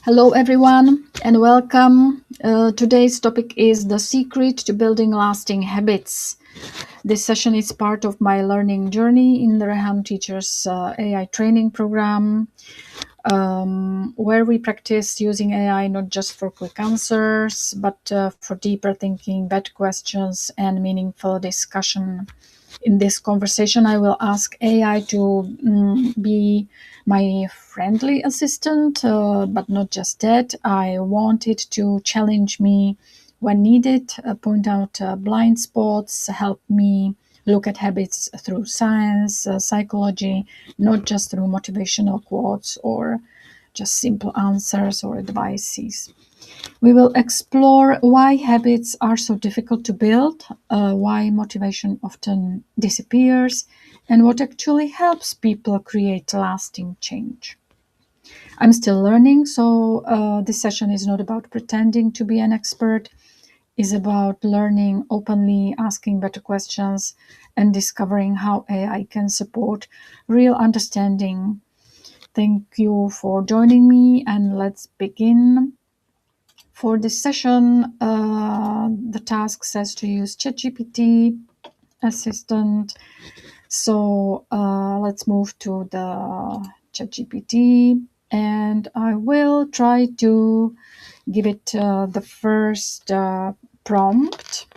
Hello, everyone, and welcome. Today's topic is the secret to building lasting habits. This session is part of my learning journey in the Rehan Teachers AI training program, where we practice using AI not just for quick answers, but for deeper thinking, better questions, and meaningful discussion. In this conversation, I will ask AI to be my friendly assistant, but not just that. I want it to challenge me when needed, point out blind spots, help me look at habits through science, psychology, not just through motivational quotes or just simple answers or advices. We will explore why habits are so difficult to build, why motivation often disappears, and what actually helps people create lasting change. I'm still learning, so this session is not about pretending to be an expert. It's about learning openly, asking better questions, and discovering how AI can support real understanding. Thank you for joining me, and let's begin. For this session, the task says to use ChatGPT assistant. So let's move to the ChatGPT, and I will try to give it the first prompt.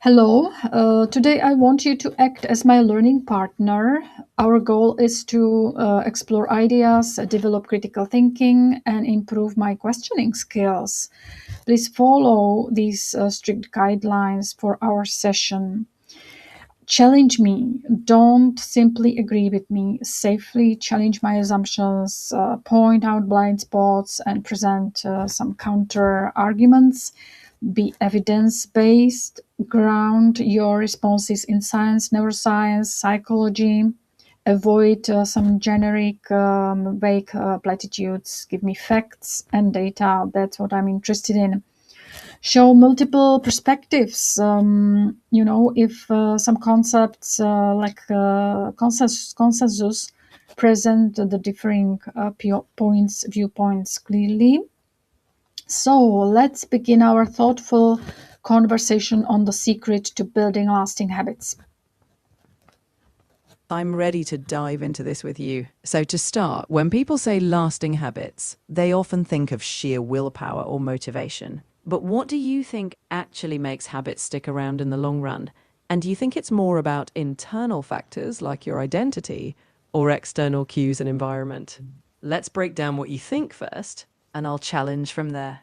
Hello, today I want you to act as my learning partner. Our goal is to explore ideas, develop critical thinking, and improve my questioning skills. Please follow these strict guidelines for our session. Challenge me. Don't simply agree with me. Safely challenge my assumptions, point out blind spots, and present some counter arguments. Be evidence based. Ground your responses in science, neuroscience, psychology. Avoid some generic, vague platitudes. Give me facts and data. That's what I'm interested in. Show multiple perspectives. If some concepts like consensus present the differing viewpoints clearly. So let's begin our thoughtful conversation on the secret to building lasting habits. I'm ready to dive into this with you. So, to start, when people say lasting habits, they often think of sheer willpower or motivation. But what do you think actually makes habits stick around in the long run? And do you think it's more about internal factors like your identity or external cues and environment? Let's break down what you think first, and I'll challenge from there.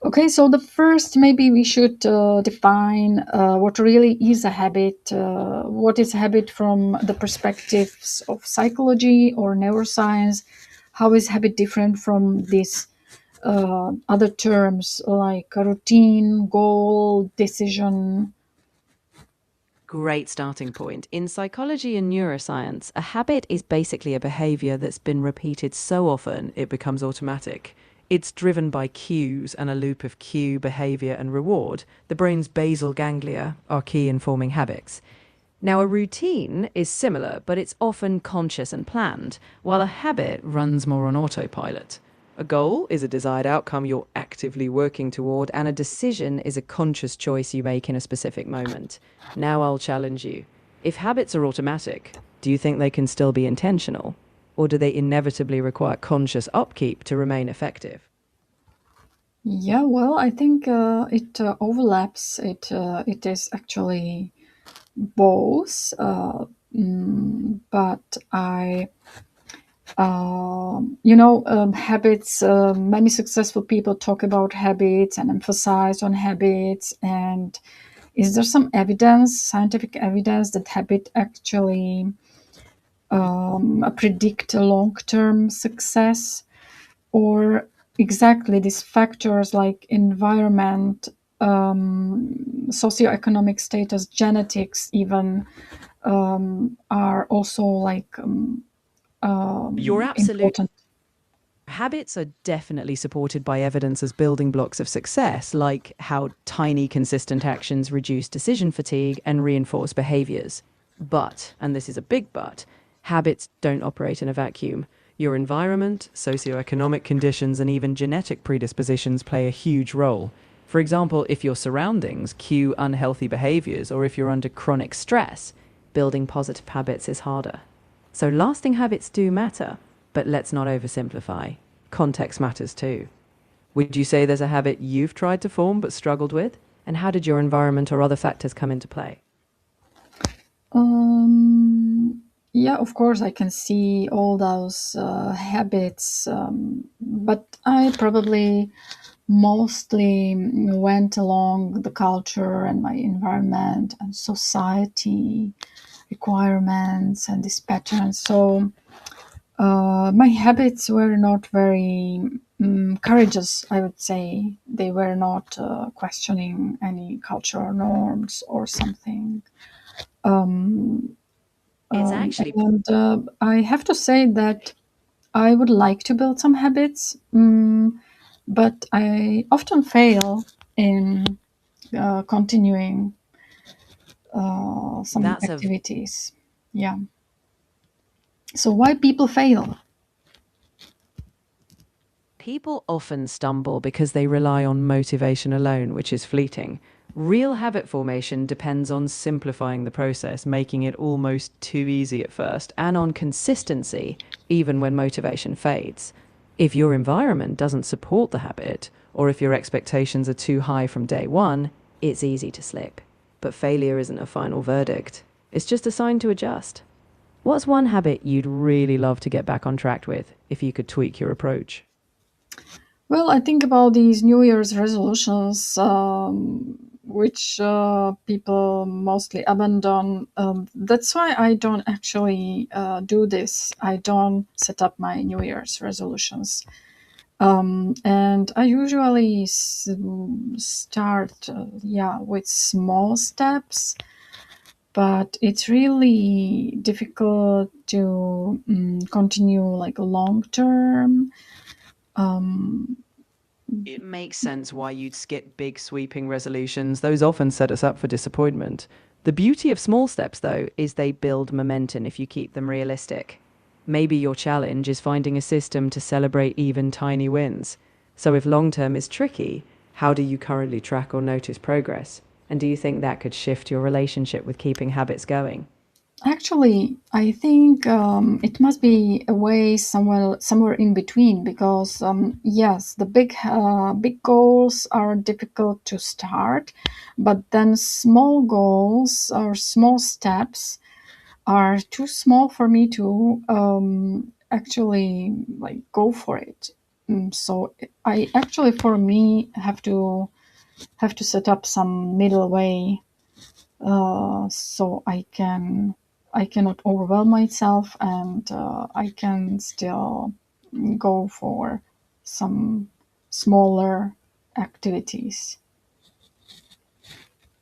Okay, so the first, maybe we should define what really is a habit. What is a habit from the perspectives of psychology or neuroscience? How is habit different from these other terms like a routine, goal, decision? Great starting point. In psychology and neuroscience, a habit is basically a behavior that's been repeated so often it becomes automatic. It's driven by cues and a loop of cue, behavior, and reward. The brain's basal ganglia are key in forming habits. Now, a routine is similar, but it's often conscious and planned, while a habit runs more on autopilot. A goal is a desired outcome you're actively working toward, and a decision is a conscious choice you make in a specific moment. Now I'll challenge you. If habits are automatic, do you think they can still be intentional? Or do they inevitably require conscious upkeep to remain effective? Yeah, well, I think it overlaps. It is actually both, but I habits. Many successful people talk about habits and emphasize on habits. And is there some evidence, scientific evidence, that habit actually predict a long-term success, or exactly these factors like environment, socioeconomic status, genetics, even are also like You're absolute. important? Habits are definitely supported by evidence as building blocks of success, like how tiny, consistent actions reduce decision fatigue and reinforce behaviors. But, and this is a big but, habits don't operate in a vacuum. Your environment, socioeconomic conditions, and even genetic predispositions play a huge role. For example, if your surroundings cue unhealthy behaviors or if you're under chronic stress, building positive habits is harder. So lasting habits do matter, but let's not oversimplify. Context matters too. Would you say there's a habit you've tried to form but struggled with? And how did your environment or other factors come into play? Yeah, of course, I can see all those habits, but I probably mostly went along the culture and my environment and society requirements and these patterns. So my habits were not very courageous, I would say. They were not questioning any cultural norms or something. It's actually And I have to say that I would like to build some habits, but I often fail in continuing some that's a activities. Yeah. So why people fail? People often stumble because they rely on motivation alone, which is fleeting. Real habit formation depends on simplifying the process, making it almost too easy at first, and on consistency, even when motivation fades. If your environment doesn't support the habit, or if your expectations are too high from day one, it's easy to slip. But failure isn't a final verdict, it's just a sign to adjust. What's one habit you'd really love to get back on track with if you could tweak your approach? Well, I think about these New Year's resolutions, which people mostly abandon. That's why I don't actually do this. I don't set up my New Year's resolutions. And I usually start, yeah, with small steps, but it's really difficult to continue like long term. It makes sense why you'd skip big sweeping resolutions. Those often set us up for disappointment. The beauty of small steps, though, is they build momentum if you keep them realistic. Maybe your challenge is finding a system to celebrate even tiny wins. So, if long term is tricky, how do you currently track or notice progress? And do you think that could shift your relationship with keeping habits going? Actually, I think it must be a way somewhere in between because yes, the big goals are difficult to start, but then small goals or small steps are too small for me to actually like go for it. So I actually, for me, have to set up some middle way so I cannot overwhelm myself and I can still go for some smaller activities.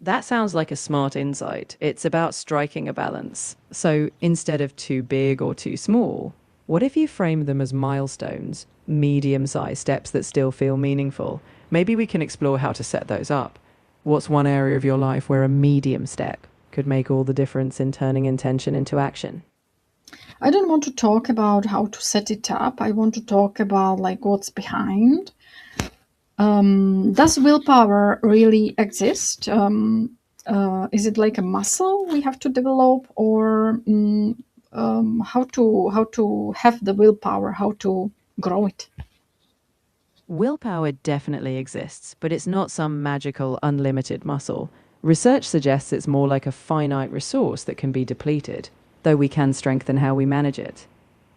That sounds like a smart insight. It's about striking a balance. So instead of too big or too small, what if you frame them as milestones, medium sized steps that still feel meaningful? Maybe we can explore how to set those up. What's one area of your life where a medium step could make all the difference in turning intention into action? I don't want to talk about how to set it up. I want to talk about like what's behind. Does willpower really exist? Is it like a muscle we have to develop, or how to have the willpower? How to grow it? Willpower definitely exists, but it's not some magical, unlimited muscle. Research suggests it's more like a finite resource that can be depleted, though we can strengthen how we manage it.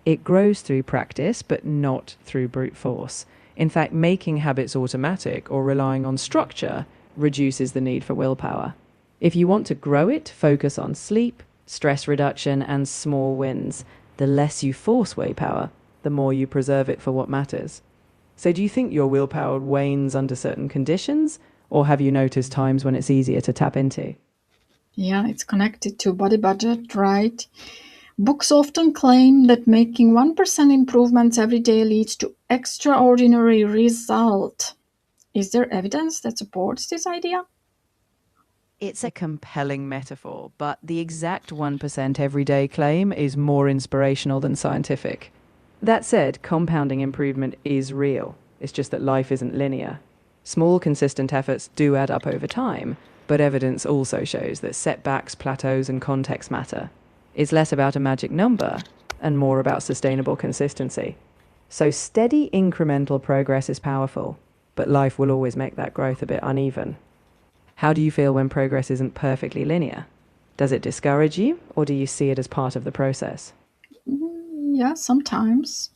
It grows through practice, but not through brute force. In fact, making habits automatic or relying on structure reduces the need for willpower. If you want to grow it, focus on sleep, stress reduction, and small wins. The less you force willpower, the more you preserve it for what matters. So, do you think your willpower wanes under certain conditions, or have you noticed times when it's easier to tap into? Yeah, it's connected to body budget, right? Books often claim that making 1% improvements every day leads to extraordinary result. Is there evidence that supports this idea? It's a compelling metaphor, but the exact 1% everyday claim is more inspirational than scientific. That said, compounding improvement is real. It's just that life isn't linear. Small, consistent efforts do add up over time, but evidence also shows that setbacks, plateaus, and context matter. It's less about a magic number and more about sustainable consistency. So, steady, incremental progress is powerful, but life will always make that growth a bit uneven. How do you feel when progress isn't perfectly linear? Does it discourage you, or do you see it as part of the process? Yeah, sometimes.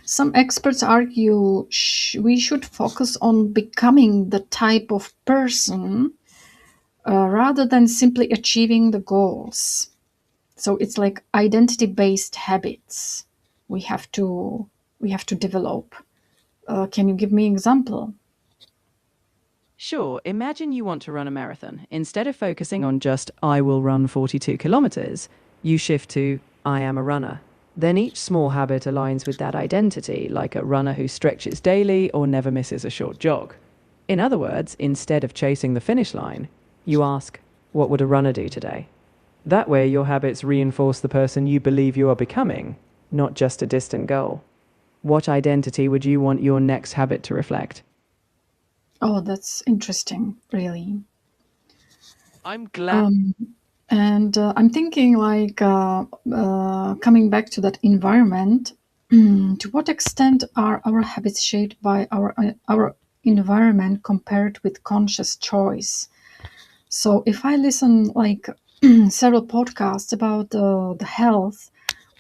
Some experts argue we should focus on becoming the type of person rather than simply achieving the goals. So it's like identity-based habits we have to we have to develop. Can you give me an example? Sure, imagine you want to run a marathon. Instead of focusing on just, I will run 42 kilometers, you shift to, I am a runner. Then each small habit aligns with that identity, like a runner who stretches daily or never misses a short jog. In other words, instead of chasing the finish line, you ask, what would a runner do today? That way, your habits reinforce the person you believe you are becoming, not just a distant goal. What identity would you want your next habit to reflect? Oh, that's interesting, really. I'm glad. Um, and I'm thinking, like, coming back to that environment, to what extent are our habits shaped by our environment compared with conscious choice? So, if I listen, like, several podcasts about the health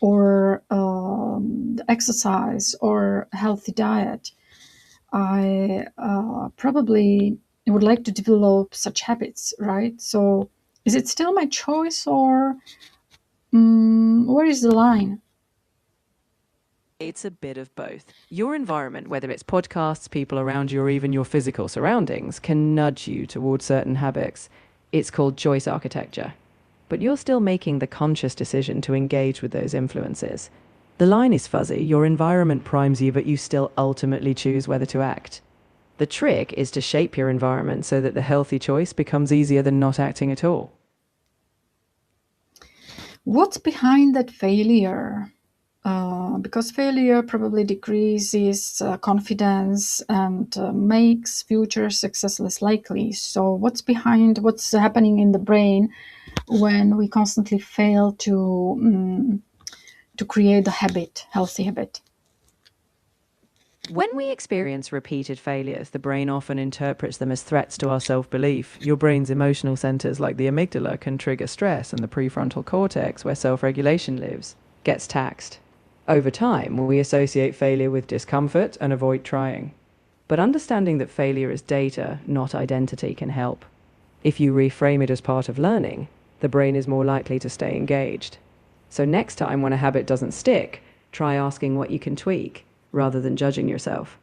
or the exercise or healthy diet, I probably would like to develop such habits, right? So, is it still my choice, or where is the line? It's a bit of both. Your environment, whether it's podcasts, people around you, or even your physical surroundings, can nudge you towards certain habits. It's called choice architecture. But you're still making the conscious decision to engage with those influences. The line is fuzzy. Your environment primes you, but you still ultimately choose whether to act. The trick is to shape your environment so that the healthy choice becomes easier than not acting at all. What's behind that failure? Because failure probably decreases confidence and makes future success less likely. So, what's behind what's happening in the brain when we constantly fail to create a habit, healthy habit? When we experience repeated failures, the brain often interprets them as threats to our self belief. Your brain's emotional centers, like the amygdala, can trigger stress, and the prefrontal cortex, where self regulation lives, gets taxed. Over time, we associate failure with discomfort and avoid trying. But understanding that failure is data, not identity, can help. If you reframe it as part of learning, the brain is more likely to stay engaged. So, next time when a habit doesn't stick, try asking what you can tweak rather than judging yourself.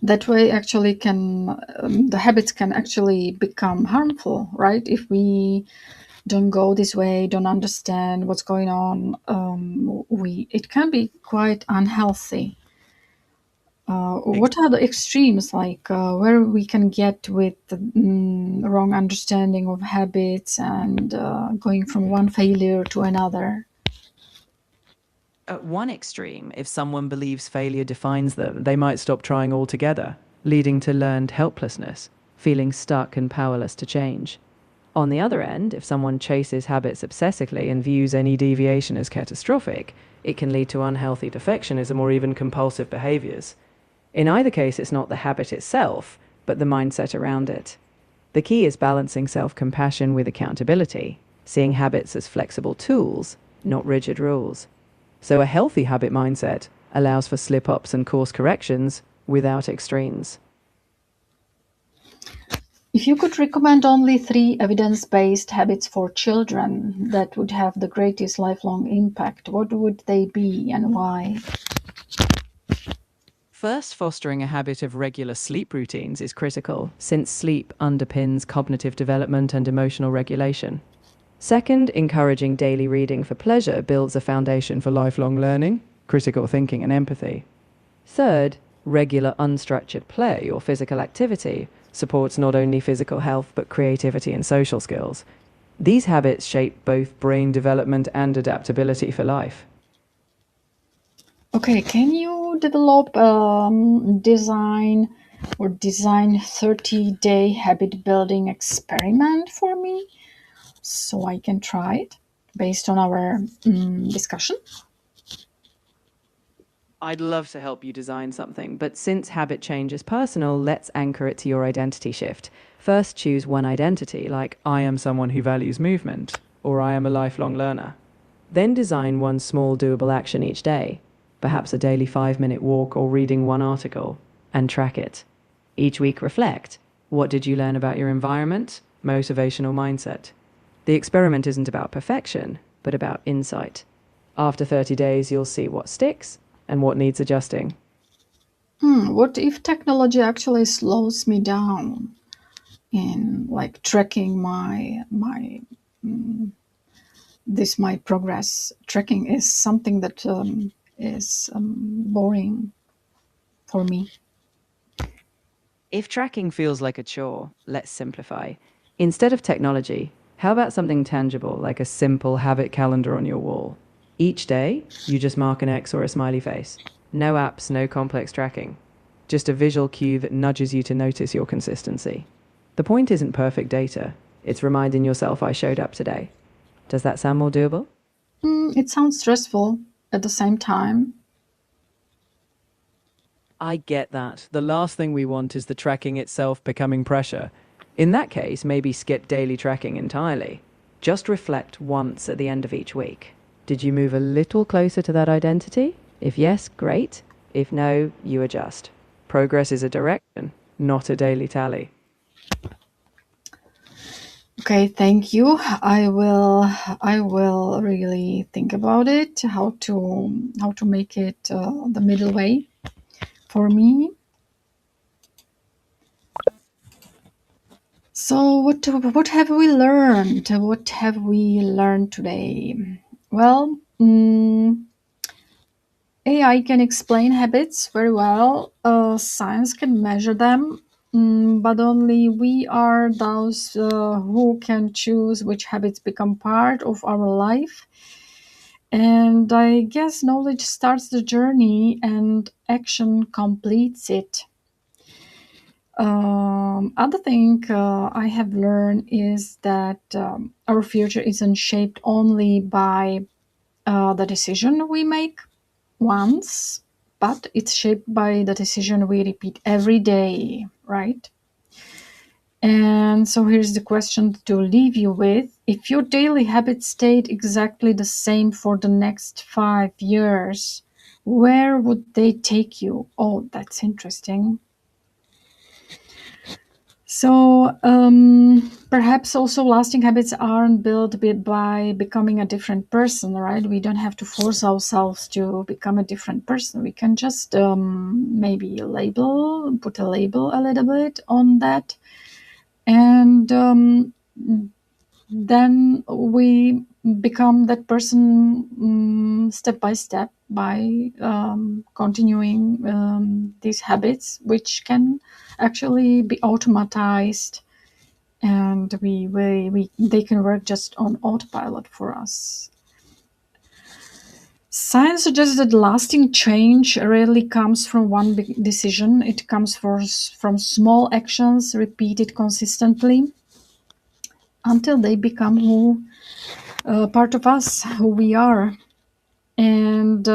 That way, actually, can the habits can actually become harmful, right? If we don't go this way, don't understand what's going on, we it can be quite unhealthy. What are the extremes, like where we can get with the wrong understanding of habits and going from one failure to another? At one extreme, if someone believes failure defines them, they might stop trying altogether, leading to learned helplessness, feeling stuck and powerless to change. On the other end, if someone chases habits obsessively and views any deviation as catastrophic, it can lead to unhealthy perfectionism or even compulsive behaviors. In either case, it's not the habit itself, but the mindset around it. The key is balancing self compassion with accountability, seeing habits as flexible tools, not rigid rules. So, a healthy habit mindset allows for slip ups and course corrections without extremes. If you could recommend only three evidence based habits for children that would have the greatest lifelong impact, what would they be and why? First, fostering a habit of regular sleep routines is critical, since sleep underpins cognitive development and emotional regulation. Second, encouraging daily reading for pleasure builds a foundation for lifelong learning, critical thinking, and empathy. Third, regular unstructured play or physical activity supports not only physical health but creativity and social skills. These habits shape both brain development and adaptability for life. Okay, can you develop design 30-day habit building experiment for me so I can try it based on our discussion? I'd love to help you design something, but since habit change is personal, let's anchor it to your identity shift. First, choose one identity, like I am someone who values movement, or I am a lifelong learner. Then design one small doable action each day, perhaps a daily 5-minute walk or reading one article, and track it. Each week, reflect. What did you learn about your environment, motivational mindset? The experiment isn't about perfection, but about insight. After 30 days, you'll see what sticks and what needs adjusting. What if technology actually slows me down in like tracking my progress? Tracking is something that is boring for me. If tracking feels like a chore, let's simplify. Instead of technology, how about something tangible like a simple habit calendar on your wall? Each day, you just mark an X or a smiley face. No apps, no complex tracking. Just a visual cue that nudges you to notice your consistency. The point isn't perfect data, it's reminding yourself I showed up today. Does that sound more doable? It sounds stressful at the same time. I get that. The last thing we want is the tracking itself becoming pressure. In that case, maybe skip daily tracking entirely. Just reflect once at the end of each week. Did you move a little closer to that identity? If yes, great. If no, you adjust. Progress is a direction, not a daily tally. Okay, thank you. I will really think about it, how to make it the middle way for me. So what have we learned? What have we learned today? Well, AI can explain habits very well. Science can measure them, but only we are those who can choose which habits become part of our life. And I guess knowledge starts the journey and action completes it. Other thing I have learned is that our future isn't shaped only by the decision we make once, but it's shaped by the decision we repeat every day, right? And so here's the question to leave you with. If your daily habits stayed exactly the same for the next 5 years, where would they take you? Oh, that's interesting. So perhaps also lasting habits aren't built by becoming a different person, right? We don't have to force ourselves to become a different person. We can just maybe put a label a little bit on that, and then we become that person step by step by continuing these habits, which can actually be automatized, and we they can work just on autopilot for us. Science suggests that lasting change rarely comes from one big decision. It comes from small actions repeated consistently until they become part of us, who we are. And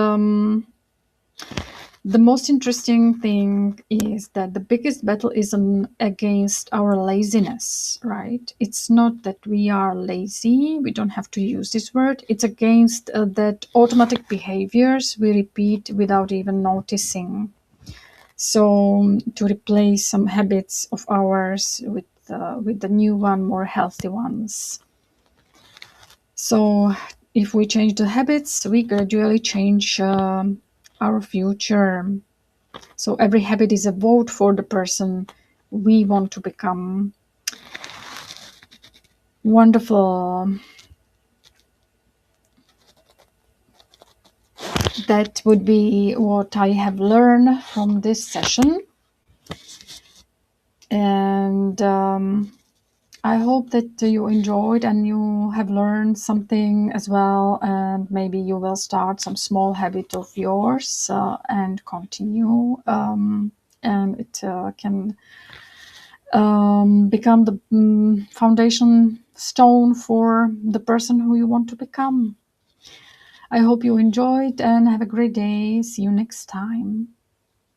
the most interesting thing is that the biggest battle isn't against our laziness, right? It's not that we are lazy, we don't have to use this word. It's against that automatic behaviors we repeat without even noticing. So to replace some habits of ours with the new one, more healthy ones. So if we change the habits, we gradually change our future. So every habit is a vote for the person we want to become. Wonderful. That would be what I have learned from this session. And I hope that you enjoyed and you have learned something as well, and maybe you will start some small habit of yours and continue, and it can become the foundation stone for the person who you want to become. I hope you enjoyed and have a great day. See you next time.